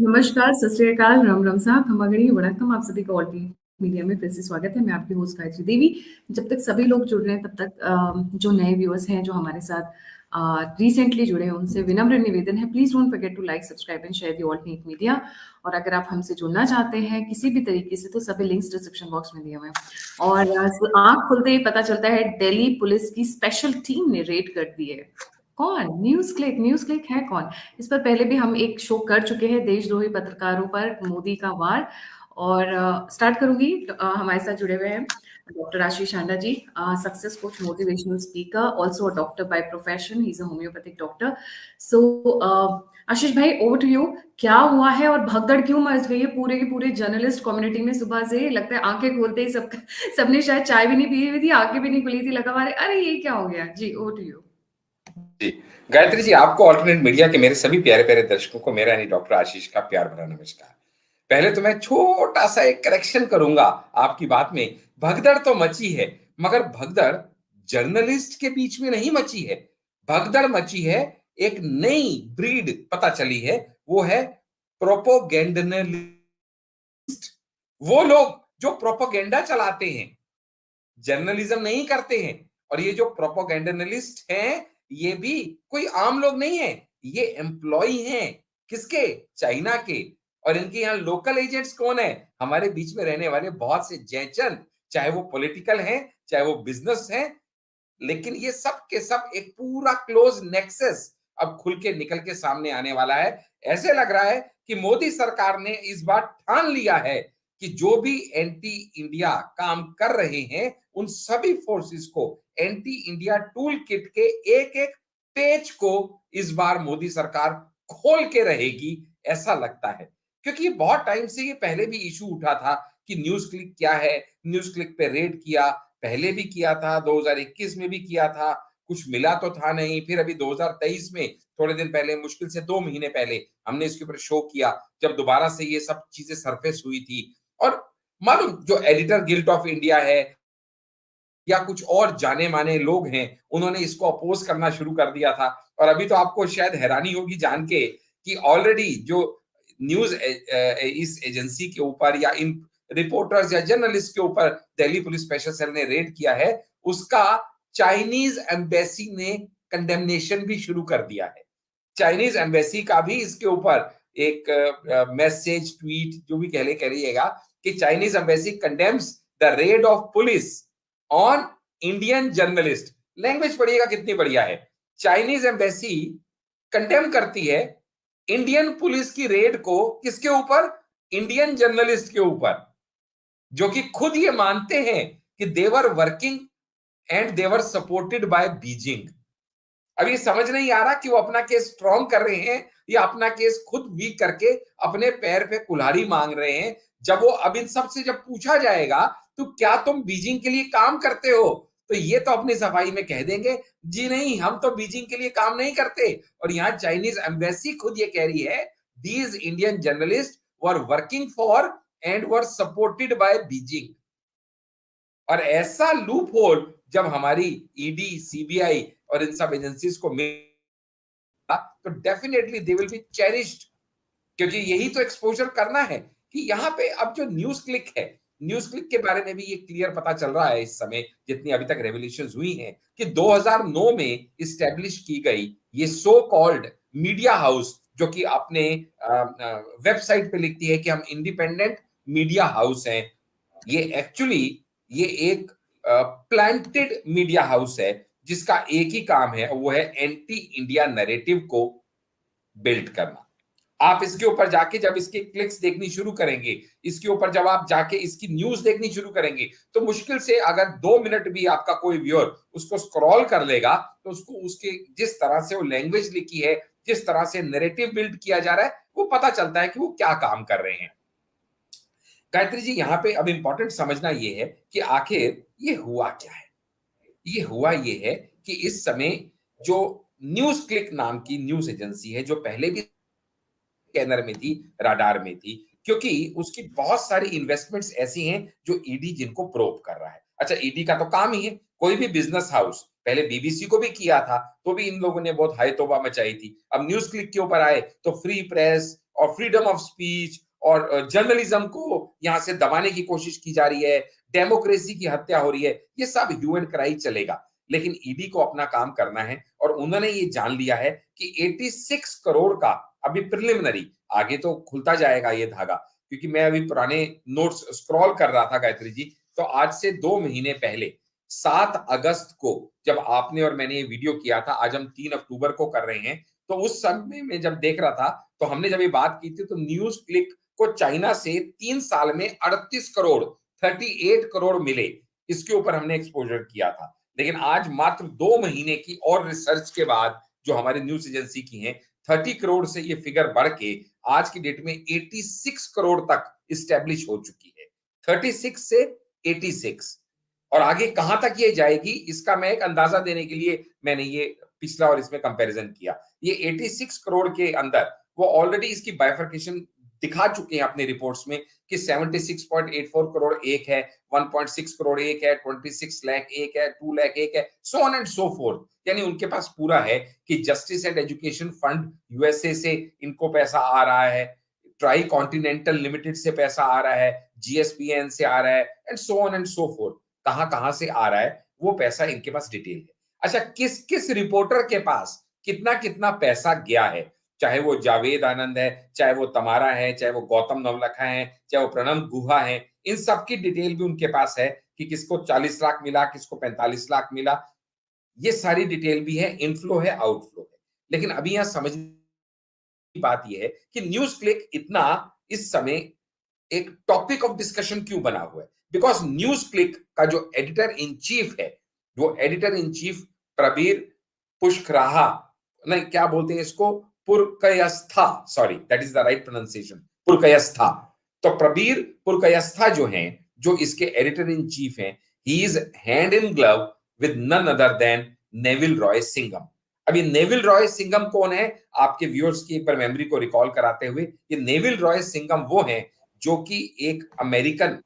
नमस्कार, सत श्री अकाल, राम राम साहब, खमागणी, वड़क्कम, आप सभी का ऑल मीडिया में फिर से स्वागत है। मैं आपकी होस्ट गायत्री देवी। जब तक सभी लोग जुड़ रहे हैं तब तक जो नए व्यूअर्स हैं जो हमारे साथ रिसेंटली जुड़े हैं उनसे विनम्र निवेदन है, please don't forget to like, subscribe and share the all media. और अगर आप हमसे जुड़ना चाहते हैं किसी भी तरीके से तो सभी लिंक्स डिस्क्रिप्शन बॉक्स में दिए हुए हैं। और आंख खुलते ही पता चलता है दिल्ली पुलिस की स्पेशल टीम ने रेड कर दी है। कौन? न्यूज़ क्लिक है कौन? इस पर पहले भी हम एक शो कर चुके हैं, देशद्रोही पत्रकारों पर मोदी का वार। और स्टार्ट करूंगी। हमारे साथ जुड़े हुए हैं doctor Ashish Anda ji, success coach, motivational speaker, also a doctor by profession, he is a homeopathic doctor. So Ashish भाई, ओवर टू यू। क्या हुआ है और भगदड़ क्यों मच गई है पूरे के पूरे जर्नलिस्ट कम्युनिटी में? सुबह से लगता है आंखें खोलते ही सबने शायद चाय भी नहीं पी हुई थी, आंखें भी नहीं खुली थी, लगा अरे ये क्या हो गया जी। ओवर टू यू जी गायत्री जी, आपको ऑल्टरनेट मीडिया के मेरे सभी प्यारे प्यारे दर्शकों को मेरा यानी डॉक्टर आशीष का प्यार भरा नमस्कार। पहले तो मैं छोटा सा एक करेक्शन करूंगा आपकी बात में। भगदड़ तो मची है, मगर भगदड़ जर्नलिस्ट के बीच में नहीं मची है। भगदड़ मची है, एक नई ब्रीड पता चली है, वो है प्रोपोगेंडनलिस्ट। वो लोग जो प्रोपोगेंडा चलाते हैं, जर्नलिज्म नहीं करते हैं। और ये जो प्रोपोगेंडनलिस्ट हैं, ये भी कोई आम लोग नहीं है, ये एम्प्लॉय हैं। किसके? चाइना के। और इनके यहाँ लोकल एजेंट्स कौन है? हमारे बीच में रहने वाले बहुत से जैचन, चाहे वो पॉलिटिकल हैं, चाहे वो बिजनेस हैं। लेकिन ये सब के सब एक पूरा क्लोज नेक्सस अब खुल के निकल के सामने आने वाला है। ऐसे लग रहा है कि मोदी सरकार ने इस बार ठान लिया है कि जो भी एंटी इंडिया काम कर रहे हैं, उन सभी फोर्सेस को एंटी इंडिया टूल किट के एक एक पेज को इस बार मोदी सरकार खोल के रहेगी, ऐसा लगता है। क्योंकि बहुत टाइम से ये पहले भी इशू उठा था कि न्यूज क्लिक क्या है, न्यूज क्लिक पे रेड किया, पहले भी किया था, 2021 में भी किया था, कुछ मिला तो था नहीं। फिर अभी 2023 में थोड़े दिन पहले, मुश्किल से 2 महीने पहले, हमने इसके ऊपर शो किया, जब दोबारा से ये सब चीजें सरफेस हुई थी। और मालूम, जो एडिटर गिल्ड ऑफ इंडिया है या कुछ और जाने माने लोग हैं, उन्होंने इसको अपोज करना शुरू कर दिया था। और अभी तो आपको शायद हैरानी होगी जान के कि ऑलरेडी जो न्यूज इस एजेंसी के ऊपर या इन रिपोर्टर्स या जर्नलिस्ट के ऊपर दिल्ली पुलिस स्पेशल सेल ने रेड किया है, उसका चाइनीज एम्बेसी ने कंडेमनेशन भी शुरू कर दिया है। चाइनीज एम्बेसी का भी इसके ऊपर एक मैसेज, ट्वीट, जो भी कह लीजिएगा, कि Chinese embassy condemns the rid of police on Indian journalist. Language पढ़िएगा कितनी बढ़िया है। चाइनीज एम्बेसी कंडेम करती है इंडियन पुलिस की रेड को, किसके ऊपर? इंडियन जर्नलिस्ट के ऊपर, जो कि खुद ये मानते हैं कि they are working and they are supported by Beijing. अब ये समझ नहीं आ रहा कि वो अपना केस स्ट्रॉन्ग कर रहे हैं या अपना केस खुद वीक करके अपने पैर पे कुल्हाड़ी मांग रहे हैं। जब वो अब इन सब से जब पूछा जाएगा तो क्या तुम बीजिंग के लिए काम करते हो, तो ये तो अपनी सफाई में कह देंगे, जी नहीं, हम तो बीजिंग के लिए काम नहीं करते। और यहाँ चाइनीज एम्बेसी खुद ये कह रही है, these Indian journalist were working for and were supported by Beijing. और ऐसा लूप होल जब हमारी ईडी, सीबीआई और इन सब एजेंसीज को मिला, तो definitely they will be cherished. क्योंकि यही तो एक्सपोजर करना है कि यहाँ पे अब जो न्यूज क्लिक है, न्यूज क्लिक के बारे में भी ये क्लियर पता चल रहा है इस समय, जितनी अभी तक रेवोल्यूशंस हुई हैं, कि 2009 में इस्टेब्लिश की गई ये सो कॉल्ड मीडिया हाउस, जो कि अपने वेबसाइट पे लिखती है कि हम इंडिपेंडेंट मीडिया हाउस हैं। ये एक्चुअली ये एक प्लांटेड मीडिया हाउस है, जिसका एक ही काम है, वो है एंटी इंडिया नैरेटिव को बिल्ड करना। आप इसके ऊपर जाके जब इसके क्लिक्स देखनी शुरू करेंगे, इसके ऊपर जब आप जाके इसकी न्यूज देखनी शुरू करेंगे, तो मुश्किल से अगर 2 मिनट भी आपका कोई व्यूअर उसको स्क्रॉल कर लेगा, तो उसको उसके जिस तरह से वो लैंग्वेज लिखी है, जिस तरह से नैरेटिव बिल्ड किया जा रहा है, वो पता चलता है कि वो क्या काम कर रहे हैं। गायत्री जी, यहाँ पे अब इंपॉर्टेंट समझना ये है कि आखिर ये हुआ क्या है। ये हुआ ये है कि इस समय जो न्यूज क्लिक नाम की न्यूज एजेंसी है, जो पहले भी स्कैनर में थी, राडार में थी, क्योंकि उसकी बहुत सारी इन्वेस्टमेंट्स ऐसी हैं जो ईडी जिनको प्रोब कर रहा है। अच्छा, ईडी का तो काम ही है, कोई भी बिजनेस हाउस, पहले बीबीसी को भी किया था तो भी इन लोगों ने बहुत हाय तौबा मचाई थी। अब न्यूज क्लिक के ऊपर आए तो फ्री प्रेस, और फ्रीडम ऑफ स्पीच और जर्नलिज्म को यहाँ से दबाने की कोशिश की जा रही है, डेमोक्रेसी की हत्या हो रही है, ये सब ह्यू एंड क्राई चलेगा। लेकिन ईडी को अपना काम करना है और उन्होंने ये जान लिया है कि 86 करोड़ का अभी प्रिलिमिनरी, आगे तो खुलता जाएगा ये धागा, क्योंकि मैं अभी पुराने नोट्स स्क्रॉल कर रहा था गायत्री जी, तो आज से 2 महीने पहले 7 अगस्त को जब आपने और मैंने ये वीडियो किया था, आज हम 3 अक्टूबर को कर रहे हैं, तो उस समय में जब देख रहा था तो हमने जब ये बात की थी तो न्यूज क्लिक को चाइना से 3 साल में 38 करोड़ 38 करोड़ मिले, इसके ऊपर हमने एक्सपोजर किया था। लेकिन आज मात्र 2 महीने की और रिसर्च के बाद जो हमारी न्यूज एजेंसी की है, 30 करोड़ से ये फिगर बढ़ के आज की डेट में 86 करोड़ तक इस्टेब्लिश हो चुकी है। 36 से 86 और आगे कहां तक ये जाएगी इसका मैं एक अंदाजा देने के लिए मैंने ये पिछला और इसमें कंपैरिजन किया। ये 86 करोड़ के अंदर वो ऑलरेडी इसकी बाइफरकेशन दिखा चुके हैं अपनी रिपोर्ट्स में कि 76.84 करोड़ एक है, 1.6 करोड़ एक है, 26 लाख एक है, 2 लाख एक है, so on and so fourth. यानी उनके पास पूरा है कि justice and education fund USA से इनको पैसा आ रहा है, ट्राई कॉन्टिनेंटल लिमिटेड से पैसा आ रहा है, जीएसपीएन से आ रहा है and so on and so fourth. कहां कहां से आ रहा है वो पैसा इनके पास डिटेल है। अच्छा, किस किस रिपोर्टर के पास कितना कितना पैसा गया है, चाहे वो जावेद आनंद है, चाहे वो तमारा है, चाहे वो गौतम नवलखा है, चाहे वो प्रणब गुहा है, इन सब की डिटेल भी उनके पास है कि किसको 40 लाख मिला, किसको 45 लाख मिला। ये सारी डिटेल भी है, इनफ्लो है, आउटफ्लो है। लेकिन अभी यहां समझने की बात यह है कि न्यूज क्लिक इतना इस समय एक टॉपिक ऑफ डिस्कशन क्यों बना हुआ है? बिकॉज न्यूज क्लिक का जो एडिटर इन चीफ है, वो editor in chief Prabir Pushkaraha, नहीं क्या बोलते हैं इसको, Purkayastha, sorry that is the right pronunciation, Purkayastha. तो प्रबीर पुरकयस्था जो हैं, जो इसके एडिटर इन चीफ हैं, he is hand in glove with none other than Neville Roy Singham. अभी नेविल रॉय सिंघम कौन है? आपके व्यूअर्स की एक बार मेमोरी को रिकॉल कराते हुए, ये नेविल रॉय सिंघम वो हैं जो कि एक अमेरिकन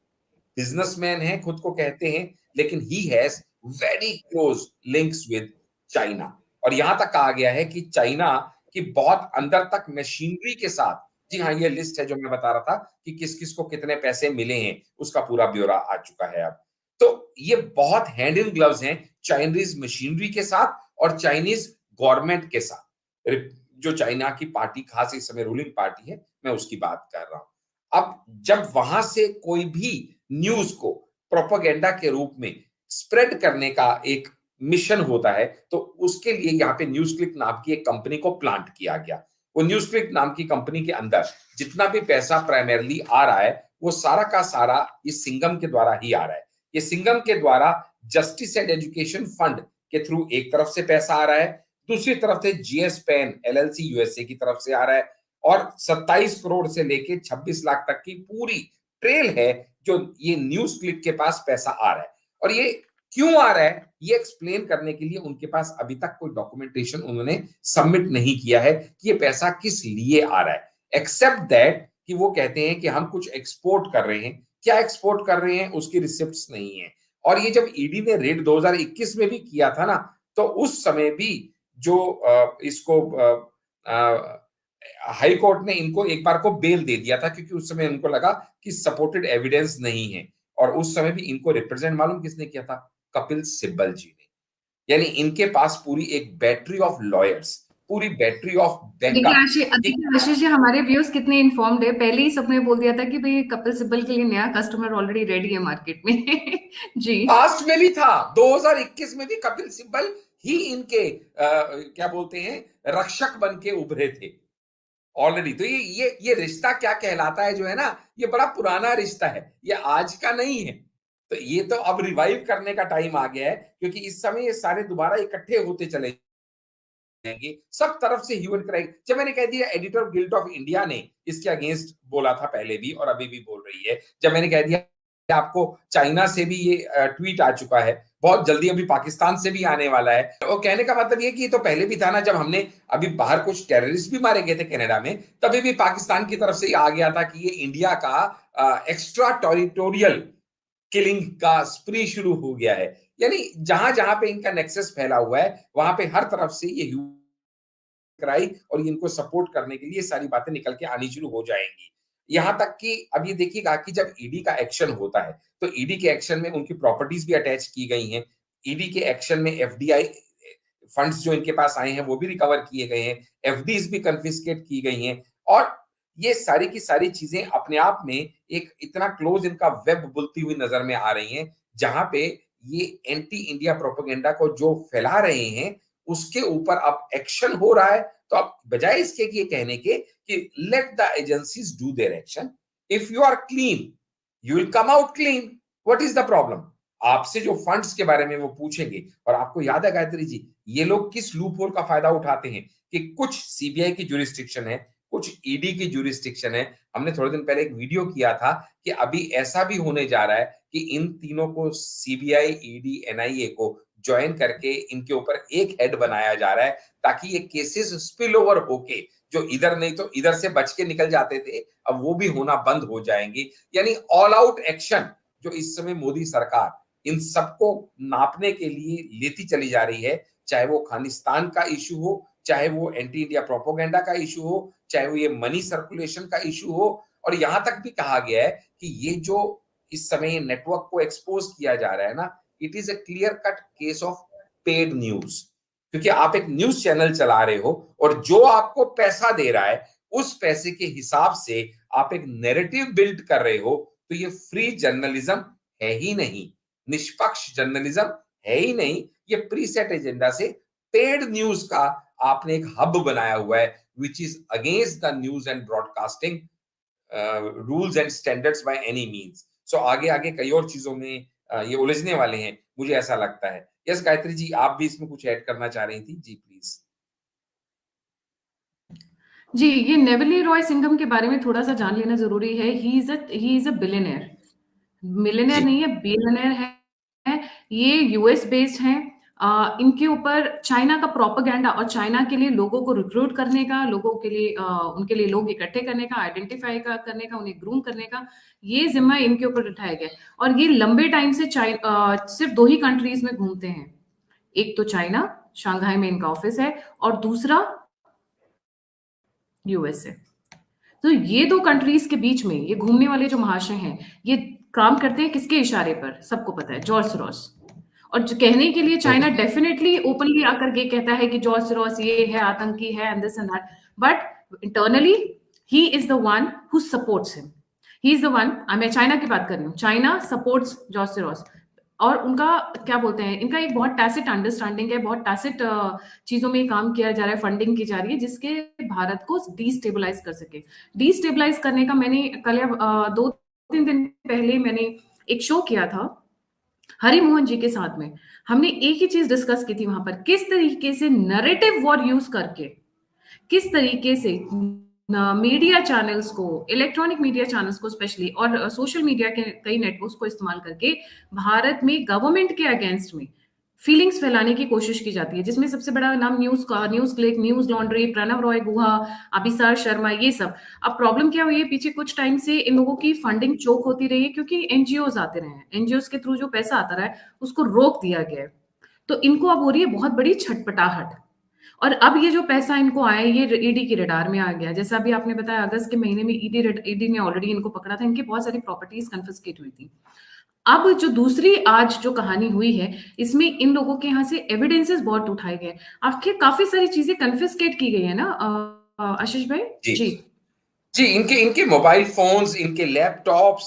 बिजनेसमैन है, खुद को कहते हैं, लेकिन he has very close links with China. और यहां तक कहा गया है कि चाइना की बहुत अंदर तक मशीनरी के साथ, जी हाँ, ये लिस्ट है जो मैं बता रहा था कि किस किस को कितने पैसे मिले हैं, उसका पूरा ब्यौरा आ चुका है अब। तो ये बहुत हैंड इन ग्लव्स हैं चाइनीज मशीनरी के साथ और चाइनीज गवर्नमेंट के साथ। जो चाइना की पार्टी, खास इस समय रूलिंग पार्टी है, मैं उसकी बात कर रहा हूं। अब जब वहां से कोई भी न्यूज को प्रोपेगेंडा के रूप में स्प्रेड करने का एक मिशन होता है, तो उसके लिए यहाँ पे न्यूज क्लिक नाम की एक कंपनी को प्लांट किया गया। वो न्यूज क्लिक नाम की कंपनी के अंदर जितना भी पैसा प्राइमरली आ रहा है, वो सारा का सारा इस सिंघम के द्वारा ही आ रहा है। ये सिंघम के द्वारा जस्टिस एंड एजुकेशन फंड के थ्रू एक तरफ से पैसा आ रहा है, दूसरी तरफ से जीएस पेन एलएलसी यूएसए की तरफ से आ रहा है, और 27 करोड़ से लेके 26 लाख तक की पूरी ट्रेल है जो ये न्यूज क्लिक के पास पैसा आ रहा है। और ये क्यों आ रहा है, ये एक्सप्लेन करने के लिए उनके पास अभी तक कोई डॉक्यूमेंटेशन उन्होंने सबमिट नहीं किया है कि ये पैसा किस लिए आ रहा है, एक्सेप्ट दैट कि वो कहते हैं कि हम कुछ एक्सपोर्ट कर रहे हैं। क्या एक्सपोर्ट कर रहे हैं उसकी रिसिप्ट्स नहीं है। और ये जब ईडी ने रेड 2021 में भी किया था ना, तो उस समय भी जो इसको हाई कोर्ट ने इनको एक बार को बेल दे दिया था, क्योंकि उस समय उनको लगा कि सपोर्टेड एविडेंस नहीं है। और उस समय भी इनको रिप्रेजेंट मालूम किसने किया था? कपिल सिब्बल जी ने। यानी इनके पास पूरी एक बैटरी ऑफ लॉयर्स, पूरी बैटरी ऑफ बैकअप। देखिए आशीष जी, हमारे व्यूअर्स कितने इन्फॉर्म्ड है। पहले ही सबने बोल दिया था कि भाई कपिल सिब्बल के लिए नया कस्टमर ऑलरेडी रेडी है मार्केट में। जी, पास्ट में भी था, 2021 में भी कपिल सिब्बल ही इनके क्या बोलते हैं, रक्षक बन के उभरे थे ऑलरेडी। तो ये रिश्ता क्या कहलाता है जो है ना, ये बड़ा पुराना रिश्ता है, ये आज का नहीं है। तो ये तो अब रिवाइव करने का टाइम आ गया है, क्योंकि इस समय ये सारे दोबारा इकट्ठे होते चले जाएंगे सब तरफ से। ह्यू एंड क्राई, जब मैंने कह दिया एडिटर गिल्ड ऑफ इंडिया ने इसके अगेंस्ट बोला था पहले भी और अभी भी बोल रही है, जब मैंने कह दिया आपको चाइना से भी ये ट्वीट आ चुका है, बहुत जल्दी अभी पाकिस्तान से भी आने वाला है, तो कहने का मतलब ये कि ये तो पहले भी था ना। जब हमने अभी बाहर कुछ टेररिस्ट भी मारे गए थे कनाडा में, तभी भी पाकिस्तान की तरफ से आ गया था कि ये इंडिया का एक्स्ट्रा टेरिटोरियल किलिंग का स्प्री शुरू हो गया है। यानी जहां जहां पे इनका नेक्सस फैला हुआ है, वहां पे हर तरफ से ये कराई और ये इनको सपोर्ट करने के लिए सारी बातें निकल के आनी शुरू हो जाएंगी। यहां तक कि अब ये देखिएगा कि जब ईडी का एक्शन होता है तो ईडी के एक्शन में उनकी प्रॉपर्टीज भी अटैच की गई हैं। ईडी के एक्शन में एफडीआई फंड्स जो इनके पास आए हैं वो भी रिकवर किए गए हैं, एफडीज भी कन्फिस्केट की गई हैं और ये सारी की सारी चीजें अपने आप में एक इतना क्लोज इनका वेब बुनती हुई नजर में आ रही हैं, जहां पे ये एंटी इंडिया प्रोपेगेंडा को जो फैला रहे हैं उसके ऊपर अब एक्शन हो रहा है। तो अब बजाय इसके कि ये कहने के कि let the agencies do their action, if you are clean you will come out clean, what is the problem? आपसे जो फंड्स के बारे में वो पूछेंगे और आपको याद है गायत्री जी, ये लोग किस लूप होल का फायदा उठाते हैं कि कुछ सीबीआई की ज्यूरिसडिक्शन है, कुछ ईडी की ज्यूरिसडिक्शन है। हमने थोड़े दिन पहले एक वीडियो किया था कि अभी ऐसा भी होने जा रहा है कि इन तीनों को सीबीआई, ईडी, एनआईए को ज्वाइन करके इनके ऊपर एक हेड बनाया जा रहा है ताकि ये केसेस स्पिल ओवर होके जो इधर नहीं तो इधर से बच के निकल जाते थे अब वो भी होना बंद हो जाएंगे। यानी ऑल आउट एक्शन जो इस समय मोदी सरकार इन सबको नापने के लिए लेती चली जा रही है, चाहे वो खालिस्तान का इशू हो, चाहे वो एंटी इंडिया प्रोपोगेंडा का इशू हो, चाहे वो ये मनी सर्कुलेशन का इशू हो। और यहां तक भी कहा गया है कि ये जो इस समय नेटवर्क को एक्सपोज किया जा रहा है ना, it is a clear cut case of paid news, क्योंकि आप एक न्यूज चैनल चला रहे हो और जो आपको पैसा दे रहा है उस पैसे के हिसाब से आप एक नैरेटिव बिल्ड कर रहे हो, तो ये फ्री जर्नलिज्म है ही नहीं, निष्पक्ष जर्नलिज्म है ही नहीं, ये प्रीसेट एजेंडा से पेड न्यूज का आपने एक हब बनाया हुआ है which is against the news and broadcasting rules and standards by any means. So आगे आगे कई और चीजों में ये उलझने वाले हैं, मुझे ऐसा लगता है। यस गायत्री जी, आप भी इसमें कुछ ऐड करना चाह रही थी जी, प्लीज। जी, ये नेवली रॉय सिंघम के बारे में थोड़ा-सा जान लेना ज़रूरी है। He is a billionaire. Millionaire जी नहीं है, बिलियनेयर है। ये यूएस बेस्ड हैं। इनके ऊपर चाइना का प्रोपेगेंडा और चाइना के लिए लोगों को रिक्रूट करने का, लोगों के लिए उनके लिए लोग इकट्ठे करने का, आइडेंटिफाई करने का, उन्हें ग्रूम करने का, ये ज़िम्मा इनके ऊपर उठाया गया है। और ये लंबे टाइम से सिर्फ 2 ही कंट्रीज़ में घूमते हैं। एक तो चाइना, शंघाई में इनका ऑफिस है और दूसरा यूएसए। तो ये 2 कंट्रीज़ के बीच में ये घूमने वाले जो महाशय हैं, ये काम करते हैं किसके इशारे पर? सबको पता है, जॉर्ज सोरोस। और जो कहने के लिए चाइना डेफिनिटली ओपनली आकर के कहता है कि जॉर्ज सोरोस ये है, आतंकी है and this and that, but internally he is the one who supports him. He is the one, मैं चाइना की बात कर रही हूँ, चाइना सपोर्ट्स जॉर्ज सोरोस। और उनका क्या बोलते हैं, इनका एक बहुत टैसिट अंडरस्टैंडिंग है, बहुत टैसिट चीजों में काम किया जा रहा है, फंडिंग की जा रही है जिसके भारत को डिस्टेबलाइज कर सके। डिस्टेबलाइज करने का मैंने कल या 2-3 दिन पहले मैंने एक शो किया था हरि मोहन जी के साथ में। हमने एक ही चीज डिस्कस की थी वहां पर, किस तरीके से नैरेटिव वॉर यूज करके, किस तरीके से मीडिया चैनल्स को, इलेक्ट्रॉनिक मीडिया चैनल्स को स्पेशली और सोशल मीडिया के कई नेटवर्क्स को इस्तेमाल करके भारत में गवर्नमेंट के अगेंस्ट में फीलिंग्स फैलाने की कोशिश की जाती है, जिसमें सबसे बड़ा नाम news click, news laundry, Pranav Roy Guha, Abhisar Sharma, ये सब। अब प्रॉब्लम क्या हुई है, पीछे कुछ टाइम से इन लोगों की फंडिंग चोक होती रही है क्योंकि एनजीओज आते रहे हैं, एनजीओज के थ्रू जो पैसा आता रहा है उसको रोक दिया गया है। तो इनको अब हो रही है बहुत बड़ी छटपटाहट। और अब ये जो पैसा इनको आया ये ईडी की रडार में आ गया। जैसा अभी आपने बताया अगस्त के महीने में ईडी ने ऑलरेडी इनको पकड़ा था, इनकी बहुत सारी प्रॉपर्टीज कन्फिस्केट हुई थी। अब जो दूसरी आज जो कहानी हुई है, इसमें इन लोगों के यहाँ से एविडेंसेस बहुत उठाए गए, आखिर काफी सारी चीजें कन्फिस्केट की गई है ना आशीष भाई जी जी। जी, इनके इनके मोबाइल फोन्स, इनके लैपटॉप्स,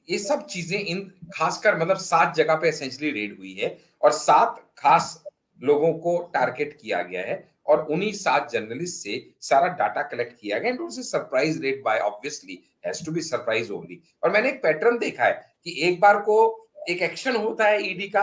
ये सब चीजें इन खासकर मतलब 7 जगह पे एसेंशियली रेड हुई है और 7 खास लोगों को टारगेट किया गया है और उन्हीं 7 जर्नलिस्ट से सारा डाटा कलेक्ट किया गया एंड उनसे surprise rate by obviously has to be surprise only. और मैंने एक पैटर्न देखा है कि एक बार को एक एक्शन होता है ईडी का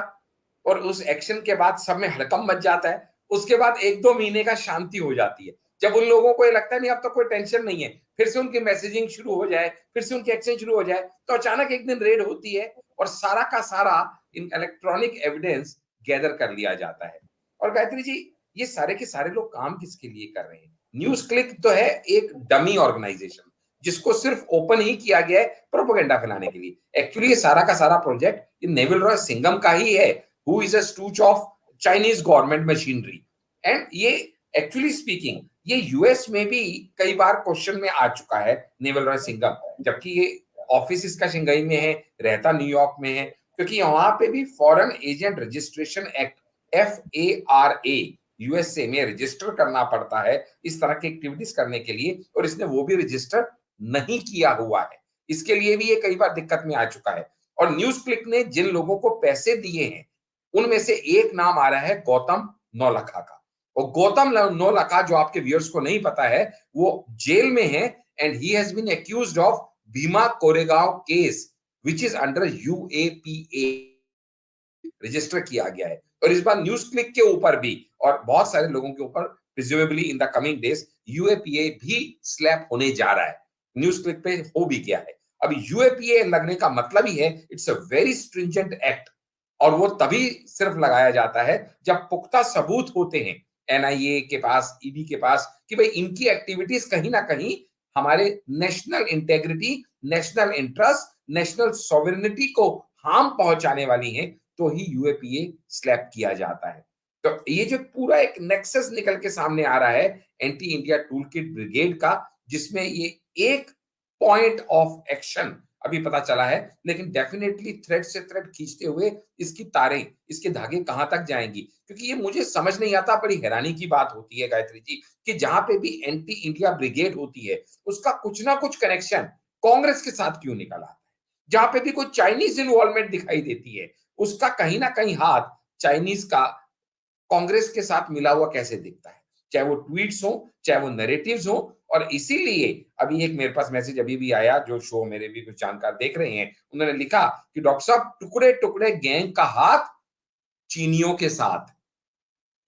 और उस एक्शन के बाद सब में हड़कंप मच जाता है, उसके बाद 1-2 महीने का शांति हो जाती है। जब उन लोगों को ये लगता है नहीं अब तो कोई टेंशन नहीं है, फिर से उनकी मैसेजिंग शुरू हो जाए, फिर से उनकी एक्शन शुरू हो जाए, तो अचानक एक दिन रेड होती है और सारा का सारा इन इलेक्ट्रॉनिक एविडेंस गैदर कर लिया जाता है। और गायत्री जी, ये सारे के सारे लोग काम किसके लिए कर रहे हैं? न्यूज क्लिक तो है एक डमी ऑर्गेनाइजेशन जिसको सिर्फ ओपन ही किया गया है प्रोपेगेंडा फैलाने के लिए। एक्चुअली ये सारा का सारा प्रोजेक्ट ये नेवल रॉय सिंघम का ही है, who is a stooge of Chinese government machinery. And ये एक्चुअली स्पीकिंग ये यूएस में भी कई बार क्वेश्चन में आ चुका है नेवल रॉय सिंघम, जबकि ये ऑफिस इसका शंघाई में है, रहता न्यूयॉर्क में है, क्योंकि वहां पे भी foreign agent registration act FARA USA में रजिस्टर करना पड़ता है इस तरह की एक्टिविटीज करने के लिए, और इसने वो भी रजिस्टर नहीं किया हुआ है। इसके लिए भी ये कई बार दिक्कत में आ चुका है। और न्यूज क्लिक ने जिन लोगों को पैसे दिए हैं उनमें से एक नाम आ रहा है गौतम नौलखा का। और गौतम नौलखा, जो आपके व्यूअर्स को नहीं पता है, वो जेल में है and he has been accused of Bhima Koregaon case which is under UAPA register किया गया है। और इस बार न्यूज क्लिक के ऊपर भी और बहुत सारे लोगों के ऊपर presumably in the coming days UAPA भी स्लैप होने जा रहा है। न्यूज क्लिक पे हो भी गया है। अब UAPA लगने का मतलब ही है it's a very stringent act, और वो तभी सिर्फ लगाया जाता है जब पुख्ता सबूत होते हैं NIA के पास, ED के पास, कि भाई इनकी एक्टिविटीज कहीं ना कहीं हमारे national integrity, national interest, national sovereignty को हार्म पहुंचाने वाली हैं, तो ही UAPA स्लैप किया जाता है। तो ये जो पूरा एक नेक्सस निकल के सामने आ रहा है anti India tool kit brigade का, जिसमें ये एक पॉइंट ऑफ एक्शन अभी पता चला है, लेकिन डेफिनेटली थ्रेड से थ्रेड खींचते हुए इसकी तारें, इसके धागे कहां तक जाएंगी, क्योंकि ये मुझे समझ नहीं आता। बड़ी हैरानी की बात होती है गायत्री जी कि जहां पे भी एंटी इंडिया ब्रिगेड होती है उसका कुछ ना कुछ कनेक्शन कांग्रेस के साथ क्यों निकल आता है। जहां पे भी कोई चाइनीज इन्वॉल्वमेंट दिखाई देती है उसका कहीं ना कहीं हाथ चाइनीज का कांग्रेस के साथ मिला हुआ कैसे दिखता है, चाहे वो ट्वीट्स हो, चाहे वो नैरेटिव्स हो। और इसीलिए अभी एक मेरे पास मैसेज अभी भी आया, जो शो मेरे भी कुछ जानकार देख रहे हैं, उन्होंने लिखा कि डॉक्टर साहब टुकड़े टुकड़े गैंग का हाथ चीनियों के साथ।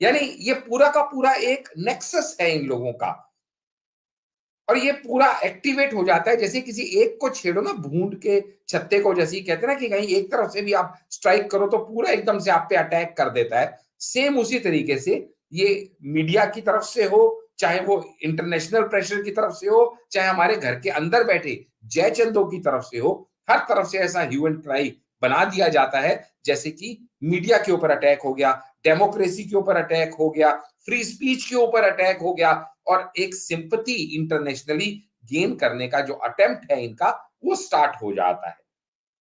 यानी ये पूरा का पूरा एक नेक्सस है इन लोगों का, और ये पूरा एक्टिवेट हो जाता है जैसे किसी एक को छेड़ो ना, भूंड के छत्ते को, जैसे कहते हैं ना कि कहीं एक तरफ से भी आप स्ट्राइक करो तो पूरा एकदम से आप पे अटैक कर देता है। सेम उसी तरीके से ये मीडिया की तरफ से हो, चाहे वो इंटरनेशनल प्रेशर की तरफ से हो, चाहे हमारे घर के अंदर बैठे जयचंदों की तरफ से हो, हर तरफ से ऐसा ह्यू एंड क्राई बना दिया जाता है जैसे कि मीडिया के ऊपर अटैक हो गया, डेमोक्रेसी के ऊपर अटैक हो गया, फ्री स्पीच के ऊपर अटैक हो गया, और एक सिंपैथी इंटरनेशनली गेन करने का जो अटेम्प्ट है इनका, वो स्टार्ट हो जाता है।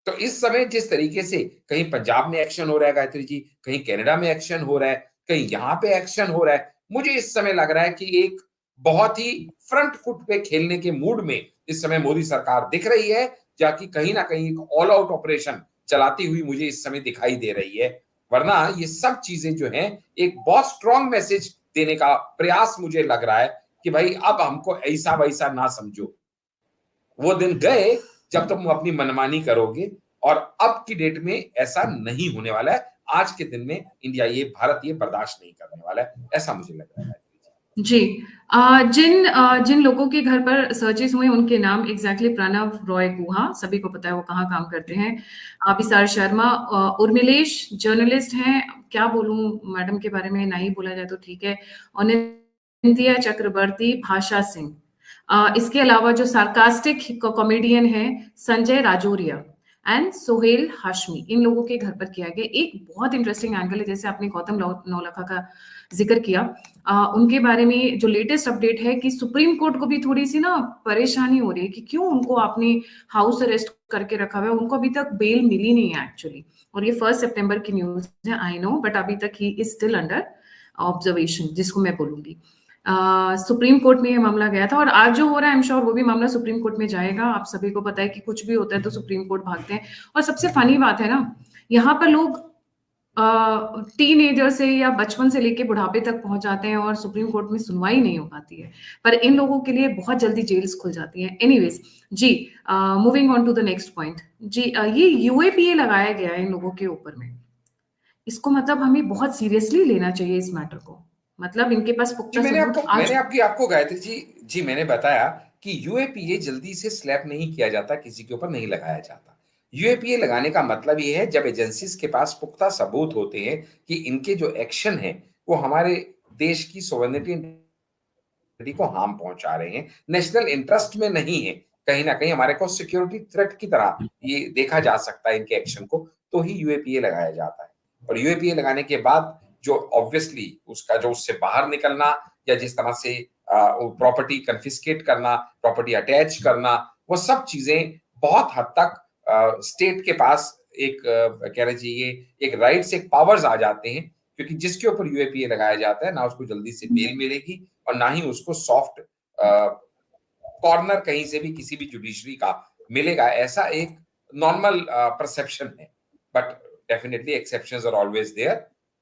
तो इस समय जिस तरीके से कहीं पंजाब में एक्शन हो रहा है गायत्री जी, कहीं कनाडा में एक्शन हो रहा है, कहीं यहाँ पे एक्शन हो रहा है, मुझे इस समय लग रहा है कि एक बहुत ही फ्रंट फुट पे खेलने के मूड में इस समय मोदी सरकार दिख रही है, जाकि कहीं ना कहीं एक ऑल आउट ऑपरेशन चलाती हुई मुझे इस समय दिखाई दे रही है। वरना ये सब चीजें जो हैं एक बहुत स्ट्रॉन्ग मैसेज देने का प्रयास मुझे लग रहा है कि भाई अब हमको ऐसा वैसा ना समझो, वो दिन गए जब तुम अपनी मनमानी करोगे, और अब की डेट में ऐसा नहीं होने वाला है। आज के दिन में इंडिया, ये भारत ये बर्दाश्त नहीं करने वाला है, ऐसा मुझे लग रहा है। जी। जिन लोगों के घर पर सर्चेस हुए उनके नाम एग्जैक्टली: प्रणव रॉय गुहा, सभी को पता है वो कहाँ काम करते हैं। विशाल शर्मा, उर्मिलेश जर्नलिस्ट हैं, क्या बोलूं मैडम के बारे में, नहीं बोला जाए तो ठीक है। और निंदिया चक्रवर्ती, भाषा सिंह, इसके अलावा जो सार्कास्टिक कॉमेडियन है संजय राजौरिया एंड सोहेल हाशमी, इन लोगों के घर पर किया गया। एक बहुत इंटरेस्टिंग एंगल है, जैसे आपने गौतम नौलखा का जिक्र किया, उनके बारे में जो लेटेस्ट अपडेट है कि सुप्रीम कोर्ट को भी थोड़ी सी ना परेशानी हो रही है कि क्यों उनको आपने हाउस अरेस्ट करके रखा हुआ है, उनको अभी तक बेल मिली नहीं है एक्चुअली। और ये 1 सितंबर की न्यूज है, आई नो, बट अभी तक he is still under observation, जिसको मैं बोलूंगी। सुप्रीम कोर्ट में ये मामला गया था, और आज जो हो रहा है आई एम श्योर वो भी मामला सुप्रीम कोर्ट में जाएगा। आप सभी को पता है कि कुछ भी होता है तो सुप्रीम कोर्ट भागते हैं। और सबसे फनी बात है ना, यहाँ पर लोग टीन एजर से या बचपन से लेके बुढ़ापे तक पहुंच जाते हैं और सुप्रीम कोर्ट में सुनवाई नहीं हो पाती है, पर इन लोगों के लिए बहुत जल्दी जेल्स खुल जाती हैं। एनीवेज जी, moving on to the next point जी, ये UAPA लगाया गया है इन लोगों के ऊपर में, इसको मतलब हमें बहुत सीरियसली लेना चाहिए इस मैटर को, मतलब इनके पास जी, पुख्ता सबूत आज। आपको गायत्री जी मैंने बताया कि यूएपीए जल्दी से स्लैप नहीं किया जाता, किसी के ऊपर नहीं लगाया जाता। यूएपीए लगाने का मतलब ये है जब एजेंसीज के पास पुख्ता सबूत होते हैं कि इनके जो एक्शन है वो हमारे देश की सोवेरेनिटी को हार्म पहुंचा रहे हैं, नेशनल इंटरेस्ट में नहीं है, कहीं ना कहीं हमारे को सिक्योरिटी थ्रेट की तरह ये देखा जा सकता है इनके एक्शन को, तो ही यूएपीए लगाया जाता है। और यूएपीए लगाने के बाद जो ऑब्वियसली उसका जो उससे बाहर निकलना, या जिस तरह से प्रॉपर्टी कन्फिस्केट करना, प्रॉपर्टी अटैच करना, वो सब चीजें बहुत हद तक स्टेट के पास एक कह लीजिए एक राइट्स, एक पावर्स आ जाते हैं, क्योंकि जिसके ऊपर यूएपीए लगाया जाता है ना उसको जल्दी से बेल मिलेगी और ना ही उसको सॉफ्ट कॉर्नर कहीं से भी किसी भी जुडिशरी का मिलेगा, ऐसा एक नॉर्मल परसेप्शन है। But definitely exceptions are always there.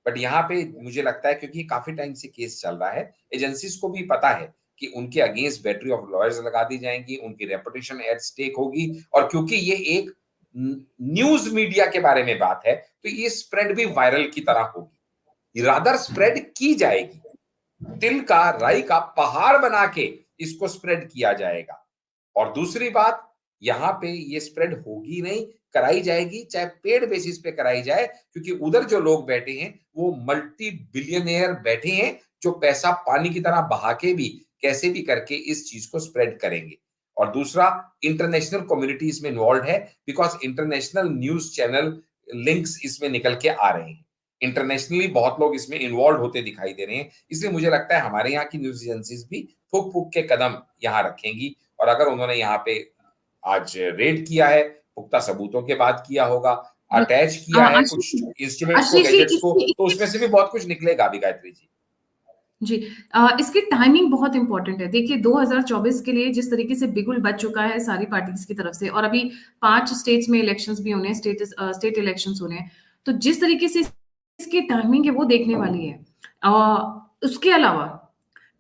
But यहाँ पे मुझे लगता है क्योंकि काफी टाइम से केस चल रहा है, एजेंसीज को भी पता है कि उनके अगेंस्ट बैटरी ऑफ लॉयर्स लगा दी जाएंगी, उनकी रेपुटेशन एट स्टेक होगी, और क्योंकि ये एक न्यूज मीडिया के बारे में बात है तो ये स्प्रेड भी वायरल की तरह होगी, रादर स्प्रेड की जाएगी, तिल का राई का पहाड़ बना के इसको स्प्रेड किया जाएगा। और दूसरी बात, यहां पे ये स्प्रेड होगी नहीं, कराई जाएगी चाहे पेड बेसिस पे कराई जाए, क्योंकि उधर जो लोग बैठे हैं वो मल्टी बिलियनियर बैठे हैं जो पैसा पानी की तरह बहा के भी कैसे भी करके इस चीज को स्प्रेड करेंगे। और दूसरा, इंटरनेशनल कम्युनिटी इसमें इन्वॉल्व है, because international news channel links इसमें निकल के आ रहे हैं, इंटरनेशनली बहुत लोग इसमें इन्वॉल्व होते दिखाई दे रहे हैं। इसलिए मुझे लगता है हमारे यहाँ की न्यूज एजेंसीज भी फूक फूक के कदम यहाँ रखेंगी, और अगर उन्होंने यहाँ पे आज रेड किया है, पुख्ता सबूतों के बाद किया होगा, अटैच किया है कुछ इंस्ट्रूमेंट्स को, आशीष जी, गैजेट्स को, तो उसमें से भी बहुत कुछ निकलेगा भी, गायत्री जी। जी, इसकी टाइमिंग बहुत इंपॉर्टेंट है। देखिए 2024 के लिए जिस तरीके से बिगुल बज चुका है सारी पार्टीज की तरफ से, और अभी 5 स्टेट्स में इलेक्शंस भी होने हैं, स्टेट इलेक्शंस होने हैं, तो जिस तरीके से इसकी टाइमिंग है वो देखने वाली है। उसके अलावा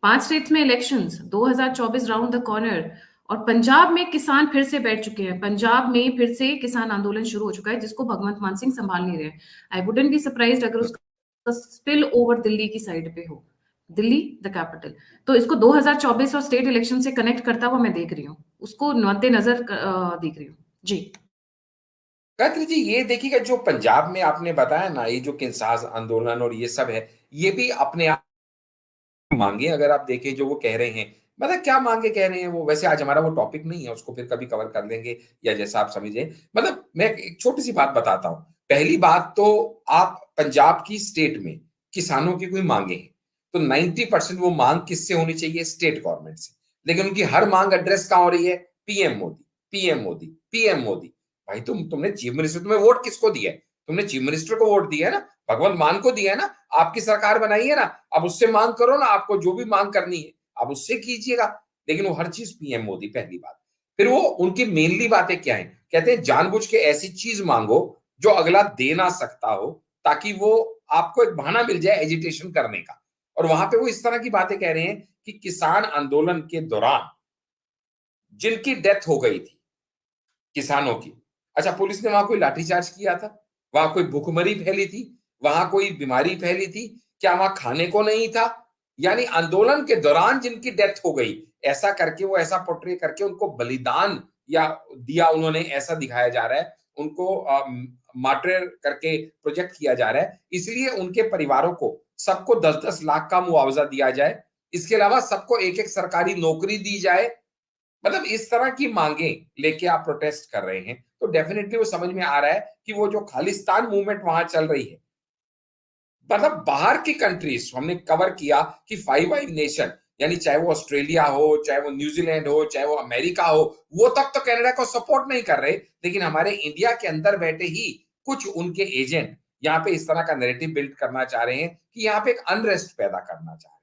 5 स्टेट्स में इलेक्शंस, 2024 राउंड द कॉर्नर, और पंजाब में किसान फिर से बैठ चुके हैं। पंजाब में फिर से किसान आंदोलन शुरू हो चुका है जिसको भगवंत मान सिंह संभाल नहीं रहे। आई वुडंट बी सरप्राइज्ड अगर उसका स्पिल ओवर दिल्ली की साइड पे हो, दिल्ली द कैपिटल। तो इसको 2024 और स्टेट इलेक्शन से कनेक्ट करता हुआ मैं देख रही हूँ, उसको मद्देनजर देख रही हूँ जी। गायत्री जी, ये देखिएगा जो पंजाब में आपने बताया ना, ये जो किंसास आंदोलन और ये सब है, ये भी अपने आप मांगे अगर आप देखें जो वो कह रहे हैं, मतलब क्या मांगे कह रहे हैं वो, वैसे आज हमारा वो टॉपिक नहीं है, उसको फिर कभी कवर कर लेंगे या जैसा आप समझे। मतलब मैं एक छोटी सी बात बताता हूँ। पहली बात तो, आप पंजाब की स्टेट में किसानों की कोई मांगे हैं तो 90% वो मांग किससे होनी चाहिए? स्टेट गवर्नमेंट से। लेकिन उनकी हर मांग एड्रेस कहां हो रही है? PM Modi, PM Modi, PM Modi. भाई तुमने चीफ मिनिस्टर, तुम्हें वोट किसको दिया है? तुमने चीफ मिनिस्टर को वोट दिया है ना, भगवंत मान को दिया है ना, आपकी सरकार बनाई है ना, अब उससे मांग करो ना, आपको जो भी मांग करनी है आप उससे कीजिएगा। लेकिन वो हर चीज पीएम मोदी, पहली बात। फिर वो उनकी मेनली बातें क्या है? कहते हैं जानबूझ के ऐसी चीज मांगो जो अगला दे ना सकता हो, ताकि वो आपको एक बहाना मिल जाए एजिटेशन करने का। और वहां पे वो इस तरह की बातें कह रहे हैं कि किसान आंदोलन के दौरान जिनकी डेथ हो गई थी किसानों की, अच्छा पुलिस ने वहां कोई लाठीचार्ज किया था? वहां कोई भूखमरी फैली थी? वहां कोई बीमारी फैली थी? क्या वहां खाने को नहीं था? यानी आंदोलन के दौरान जिनकी डेथ हो गई, ऐसा करके वो ऐसा पोर्ट्रे करके उनको बलिदान या दिया उन्होंने, ऐसा दिखाया जा रहा है, उनको मार्टर करके प्रोजेक्ट किया जा रहा है। इसलिए उनके परिवारों को सबको 10-10 लाख का मुआवजा दिया जाए, इसके अलावा सबको एक एक सरकारी नौकरी दी जाए। मतलब इस तरह की मांगे लेके आप प्रोटेस्ट कर रहे हैं, तो डेफिनेटली वो समझ में आ रहा है कि वो जो खालिस्तान मूवमेंट वहां चल रही है, मतलब बाहर की कंट्रीज हमने कवर किया कि 5 नेशन, यानी चाहे वो ऑस्ट्रेलिया हो, चाहे वो न्यूजीलैंड हो, चाहे वो अमेरिका हो, वो तक तो कनाडा को सपोर्ट नहीं कर रहे। लेकिन हमारे इंडिया के अंदर बैठे ही कुछ उनके एजेंट यहाँ पे इस तरह का नैरेटिव बिल्ड करना चाह रहे हैं कि यहाँ पे एक अनरेस्ट पैदा करना चाह रहे हैं,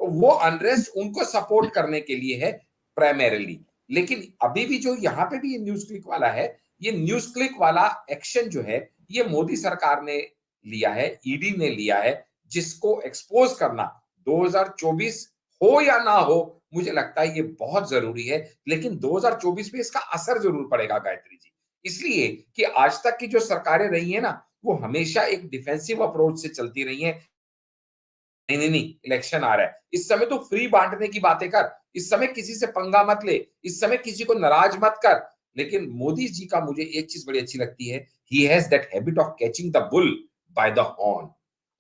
तो वो अनरेस्ट उनको सपोर्ट करने के लिए है प्राइमरीली। लेकिन अभी भी जो यहाँ पे भी ये न्यूज क्लिक वाला है, ये न्यूज क्लिक वाला एक्शन जो है ये मोदी सरकार ने लिया है, ईडी ने लिया है, जिसको एक्सपोज करना 2024 हो या ना हो, मुझे लगता है ये बहुत जरूरी है। लेकिन 2024 में इसका असर जरूर पड़ेगा गायत्री जी, इसलिए कि आज तक की जो सरकारें रही है ना, वो हमेशा एक डिफेंसिव अप्रोच से चलती रही है। नहीं नहीं नहीं, इलेक्शन आ रहा है, इस समय तो फ्री बांटने की बातें कर, इस समय किसी से पंगा मत ले, इस समय किसी को नाराज मत कर। लेकिन मोदी जी का मुझे एक चीज बड़ी अच्छी लगती है, he has that habit of catching the bull by the horn.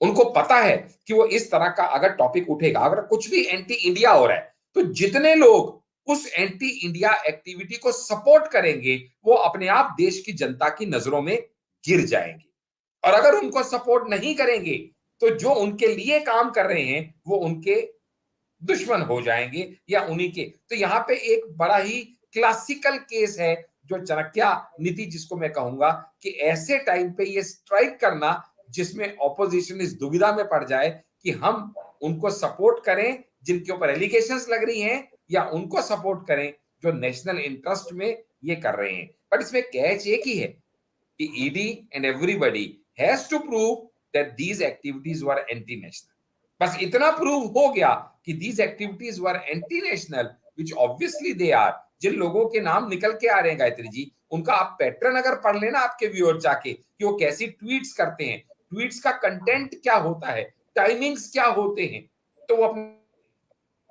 उनको पता है कि वो इस तरह का अगर टॉपिक उठेगा, अगर कुछ भी एंटी इंडिया हो रहा है, तो जितने लोग उस एंटी इंडिया एक्टिविटी को सपोर्ट करेंगे वो अपने आप देश की जनता की नजरों में गिर जाएंगे। और अगर उनको सपोर्ट नहीं करेंगे तो जो उनके लिए काम कर रहे हैं वो उनके दुश्मन हो जाएंगे या उन्हीं के। तो यहाँ पे एक बड़ा ही क्लासिकल केस है जो चाणक्य नीति जिसको मैं कहूंगा कि ऐसे टाइम पे ये स्ट्राइक करना जिसमें ऑपोजिशन इस दुविधा में पड़ जाए कि हम उनको सपोर्ट करें जिनके ऊपर एलिगेशंस लग रही हैं या उनको सपोर्ट करें जो नेशनल इंटरेस्ट में ये कर रहे हैं। बट इसमें कैच एक ही है कि ED and everybody has to prove that these activities were anti national. बस इतना प्रूव हो गया कि these activities were anti national which obviously they are. जिन लोगों के नाम निकल के आ रहे हैं गायत्री जी, उनका आप पैटर्न अगर पढ़ लेना आपके व्यूअर जाके कि वो कैसी ट्वीट्स करते हैं, ट्वीट्स का कंटेंट क्या होता है, टाइमिंग्स क्या होते हैं, तो वो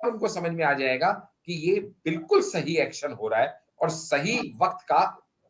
उनको समझ में आ जाएगा कि ये बिल्कुल सही एक्शन हो रहा है और सही वक्त का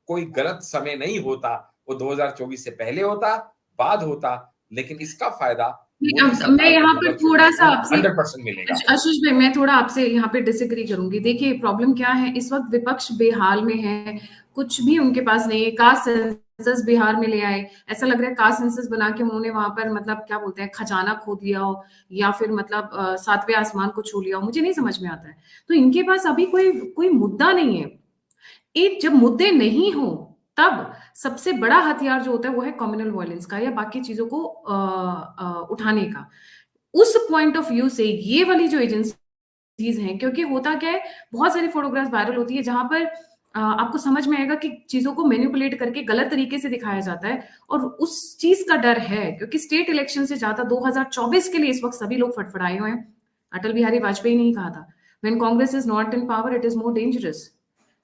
कोई गलत समय नहीं होता। वो 2024 से पहले होता, बाद होता, लेकिन इसका फायदा मोदी मैं सरकार को यहाँ पर थोड़ा 2024 सा में आपसे 100% मिलेगा। आशीष भाई, मैं थोड़ा आपसे यहाँ पे डिसएग्री करूंगी। देखिए प्रॉब्लम क्या है, इस वक्त विपक्ष बेहाल में है, कुछ भी उनके पास नहीं है। कास्ट सेंसस बिहार में ले आए, ऐसा लग रहा है कास्ट सेंसस बना के उन्होंने वहां पर मतलब क्या बोलते हैं खजाना खोद लिया हो या फिर मतलब सातवें आसमान को छू लिया हो, मुझे नहीं समझ में आता है। तो इनके पास अभी कोई कोई मुद्दा नहीं है। एक जब मुद्दे नहीं हो तब सबसे बड़ा हथियार जो होता है वो है कम्युनल वायलेंस का या बाकी चीजों को उठाने का। उस पॉइंट ऑफ व्यू से ये वाली जो एजेंसीज हैं, क्योंकि होता क्या है, बहुत सारी फोटोग्राफ्स वायरल होती है जहां पर आपको समझ में आएगा कि चीजों को मैनिपुलेट करके गलत तरीके से दिखाया जाता है और उस चीज का डर है क्योंकि स्टेट इलेक्शन से ज्यादा 2024 के लिए इस वक्त सभी लोग फटफड़ाए हुए हैं। अटल बिहारी वाजपेयी ने ही कहा था, when Congress is not in power it is more dangerous,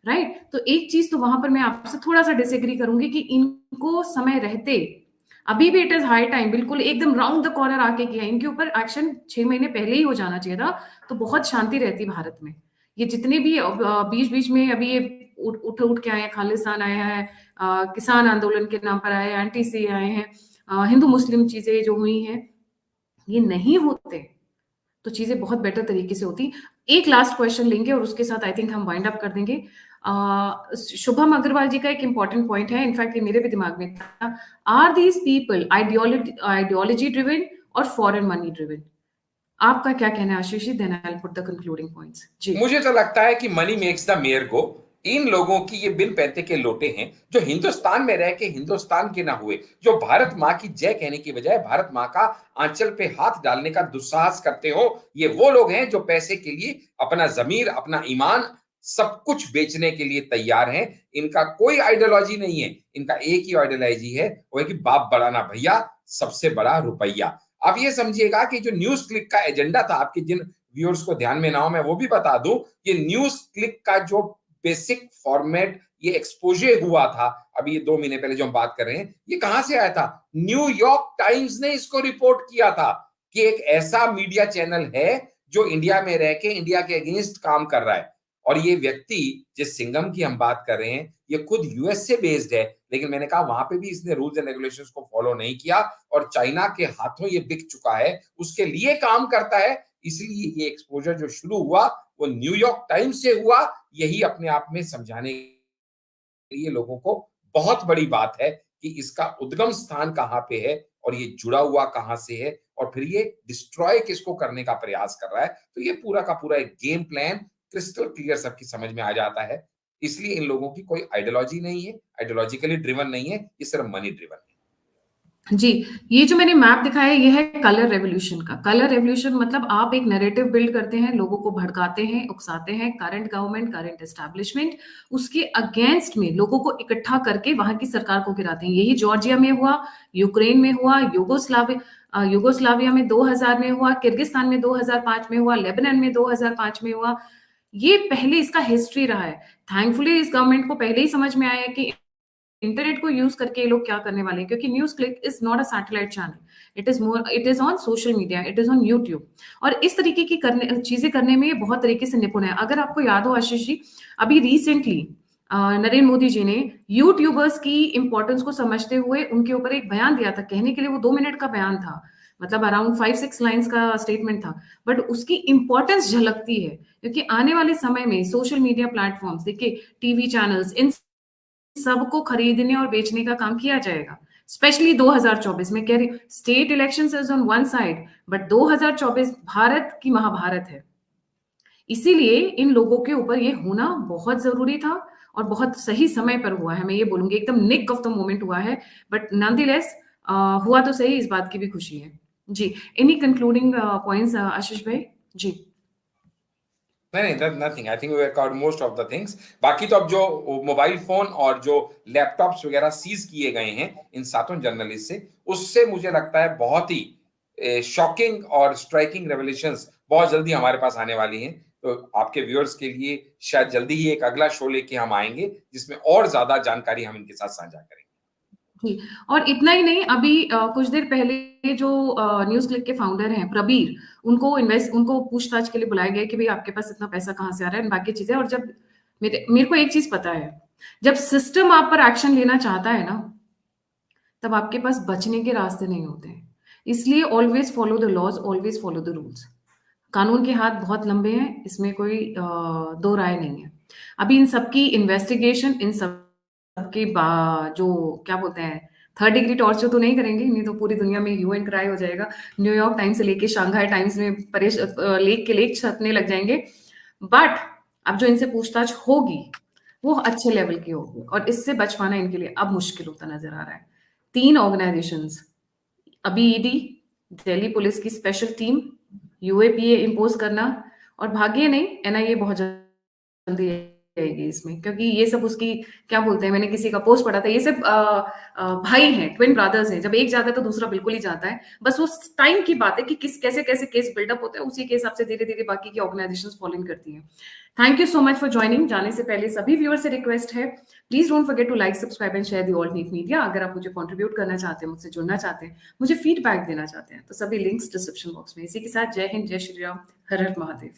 right. तो एक चीज तो वहां पर मैं आपसे थोड़ा सा डिसएग्री करूंगी कि इनको समय रहते अभी भी इट इज हाई टाइम, बिल्कुल एकदम राउंड द कॉर्नर आके किया, इनके ऊपर एक्शन 6 महीने पहले ही हो जाना चाहिए था, तो बहुत शांति रहती भारत में। ये जितने भी बीच बीच में अभी ये उठ के आए हैं, खालिस्तान आया है, किसान आंदोलन के नाम पर आए हैं, एंटी सी आए हैं, हिंदू मुस्लिम चीजें जो हुई हैं, ये नहीं होते तो चीजें बहुत बेटर तरीके से होती। एक लास्ट क्वेश्चन लेंगे और उसके साथ आई थिंक हम वाइंड अप कर देंगे। शुभम अग्रवाल जी का एक इंपॉर्टेंट पॉइंट है, इनफैक्ट ये मेरे भी दिमाग में था, are these people ideology driven और फॉरेन मनी ड्रिवन? आपका क्या कहना है Ashish ji? Then I will put the concluding points जी। मुझे तो लगता है कि money makes the mare go. इन लोगों की ये बिन पैसे के लोटे हैं जो हिंदुस्तान में रह के हिंदुस्तान के ना हुए, जो भारत माँ की जय कहने की बजाय भारत माँ का आंचल पे हाथ डालने का दुस्साहस करते हो। ये वो लोग हैं जो पैसे के लिए अपना जमीर, अपना ईमान, सब कुछ बेचने के लिए तैयार हैं। इनका कोई आइडियोलॉजी नहीं है, इनका एक ही आइडियोलॉजी है, वो है कि बाप बढ़ाना भैया, सबसे बड़ा रुपया। आप ये समझिएगा कि जो न्यूज क्लिक का एजेंडा था, आपके जिन व्यूअर्स को ध्यान में ना हो मैं वो भी बता दूं, ये न्यूज क्लिक का जो बेसिक फॉर्मेट ये एक्सपोजर हुआ था अभी ये 2 महीने पहले जो हम बात कर रहे हैं, ये कहां से आया था? न्यूयॉर्क टाइम्स ने इसको रिपोर्ट किया था कि एक ऐसा मीडिया चैनल है जो इंडिया में रह के इंडिया के अगेंस्ट काम कर रहा है। और ये व्यक्ति जिस सिंघम की हम बात कर रहे हैं, ये खुद यूएस से बेस्ड है, लेकिन मैंने कहा वहां पे भी इसने रूल्स एंड रेगुलेशंस को फॉलो नहीं किया और चाइना के हाथों ये बिक चुका है, उसके लिए काम करता है। इसलिए ये एक्सपोजर जो शुरू हुआ वो न्यूयॉर्क टाइम्स से हुआ। यही अपने आप में समझाने के लिए लोगों को बहुत बड़ी बात है कि इसका उद्गम स्थान कहां पे है और ये जुड़ा हुआ कहां से है और फिर ये डिस्ट्रॉय किसको करने का प्रयास कर रहा है। तो ये पूरा का पूरा एक गेम प्लान क्रिस्टल क्लियर सबकी समझ में आ जाता है। इसलिए इन लोगों की कोई आइडियोलॉजी नहीं है, आइडियोलॉजिकली ड्रिवन नहीं है, ये सिर्फ मनी ड्रिवन है। जी, ये जो मैंने मैप दिखाया ये है कलर रेवोल्यूशन का। कलर रेवोल्यूशन मतलब आप एक नैरेटिव बिल्ड करते हैं, लोगों को भड़काते हैं, उकसाते हैं, करंट गवर्नमेंट, करंट एस्टैब्लिशमेंट, उसके अगेंस्ट में लोगों को इकट्ठा करके वहां की सरकार को गिराते हैं। यही जॉर्जिया में हुआ, यूक्रेन में हुआ, यूगोस्लाविया में 2000 में हुआ, किर्गिस्तान में 2005 में हुआ, लेबनान में 2005 में हुआ। ये पहले इसका हिस्ट्री रहा है। थैंकफुली इस गवर्नमेंट को पहले ही समझ में आया है कि इंटरनेट को यूज करके ये लोग क्या करने वाले हैं, क्योंकि news click is not a satellite channel, it is on social media, it is on YouTube. और इस तरीके की चीजें करने में ये बहुत तरीके से निपुण है। अगर आपको याद हो आशीष जी, अभी रिसेंटली नरेंद्र मोदी जी ने यूट्यूबर्स की इंपॉर्टेंस को समझते हुए उनके ऊपर एक बयान दिया था। कहने के लिए वो 2 मिनट का बयान था, मतलब अराउंड 5-6 लाइंस का स्टेटमेंट था, बट उसकी इंपॉर्टेंस झलकती है क्योंकि आने वाले समय में सोशल मीडिया प्लेटफॉर्म्स, देखिए टीवी चैनल्स, इन सबको खरीदने और बेचने का काम किया जाएगा। स्पेशली 2024 में, कह रही state elections is on one side, but 2024 Bharat की महाभारत है। इसीलिए इन लोगों के ऊपर ये होना बहुत ज़रूरी था और बहुत सही समय पर हुआ है। मैं ये बोलूँगी एकदम निक ऑफ द मोमेंट हुआ है, बट नॉनदलेस हुआ तो सही, इस बात की भी खुशी है। जी, एनी कंक्लूडिंग पॉइंट्स आशीष भाई? जी। नहीं नहीं, nothing, I think we covered most of the things. बाकी तो अब जो मोबाइल फोन और जो लैपटॉप्स वगैरह सीज किए गए हैं इन सातों जर्नलिस्ट से, उससे मुझे लगता है बहुत ही शॉकिंग और स्ट्राइकिंग रेवलेशंस बहुत जल्दी हमारे पास आने वाली हैं। तो आपके व्यूअर्स के लिए शायद जल्दी ही एक अगला शो लेके हम आएंगे जिसमें और ज्यादा जानकारी हम इनके साथ साझा करेंगे। जी, और इतना ही नहीं, अभी कुछ देर पहले जो न्यूज़ क्लिक के फाउंडर हैं प्रबीर, उनको पूछताछ के लिए बुलाया गया है कि भई आपके पास इतना पैसा कहाँ से आ रहा है, एंड बाकी चीज़ें। और जब मेरे को एक चीज़ पता है, जब सिस्टम आप पर एक्शन लेना चाहता है ना, तब आपके पास बचने के रास्ते नहीं होते हैं। इसलिए always follow the laws, always follow the rules. कानून के हाथ बहुत लंबे हैं, इसमें कोई दो राय नहीं है। अभी इन सबकी इन्वेस्टिगेशन, इन सब की जो क्या बोलते हैं, थर्ड डिग्री टॉर्चर तो नहीं करेंगे, नहीं तो पूरी दुनिया में ह्यू एंड क्राई हो जाएगा। न्यूयॉर्क टाइम्स से लेके शंघाई टाइम्स में लेख के लेख छपने लग जाएंगे। बट अब जो इनसे पूछताछ होगी, वो अच्छे लेवल की होगी, और इससे बच पाना इनके लिए अब मुश्किल होता नजर आ रहा है। 3 ऑर्गनाइजेशंस, अभी ईडी, दिल्ली पुलिस की स्पेशल टीम, यूएपीए इम्पोज करना, और भाग्य नहीं, एनआईए बहुत जल्दी आएगी इसमें, क्योंकि ये सब उसकी क्या बोलते हैं, मैंने किसी का पोस्ट पढ़ा था, ये सब भाई हैं, ट्विन ब्रदर्स हैं, जब एक जाता है तो दूसरा बिल्कुल ही जाता है। बस वो टाइम की बात है कि किस कैसे कैसे केस बिल्डअप होते हैं, उसी के हिसाब से धीरे धीरे बाकी की ऑर्गेनाइजेशंस फॉलो इन करती हैं। Thank you so much for joining. जाने से पहले सभी व्यूअर से रिक्वेस्ट है, please don't forget to like, subscribe and share the all neat media. अगर आप मुझे कंट्रीब्यूट करना चाहते हैं, मुझसे जुड़ना चाहते हैं, मुझे फीडबैक देना चाहते हैं, तो सभी लिंक्स डिस्क्रिप्शन बॉक्स में। इसी के साथ जय हिंद, जय श्री राम, हर हर महादेव।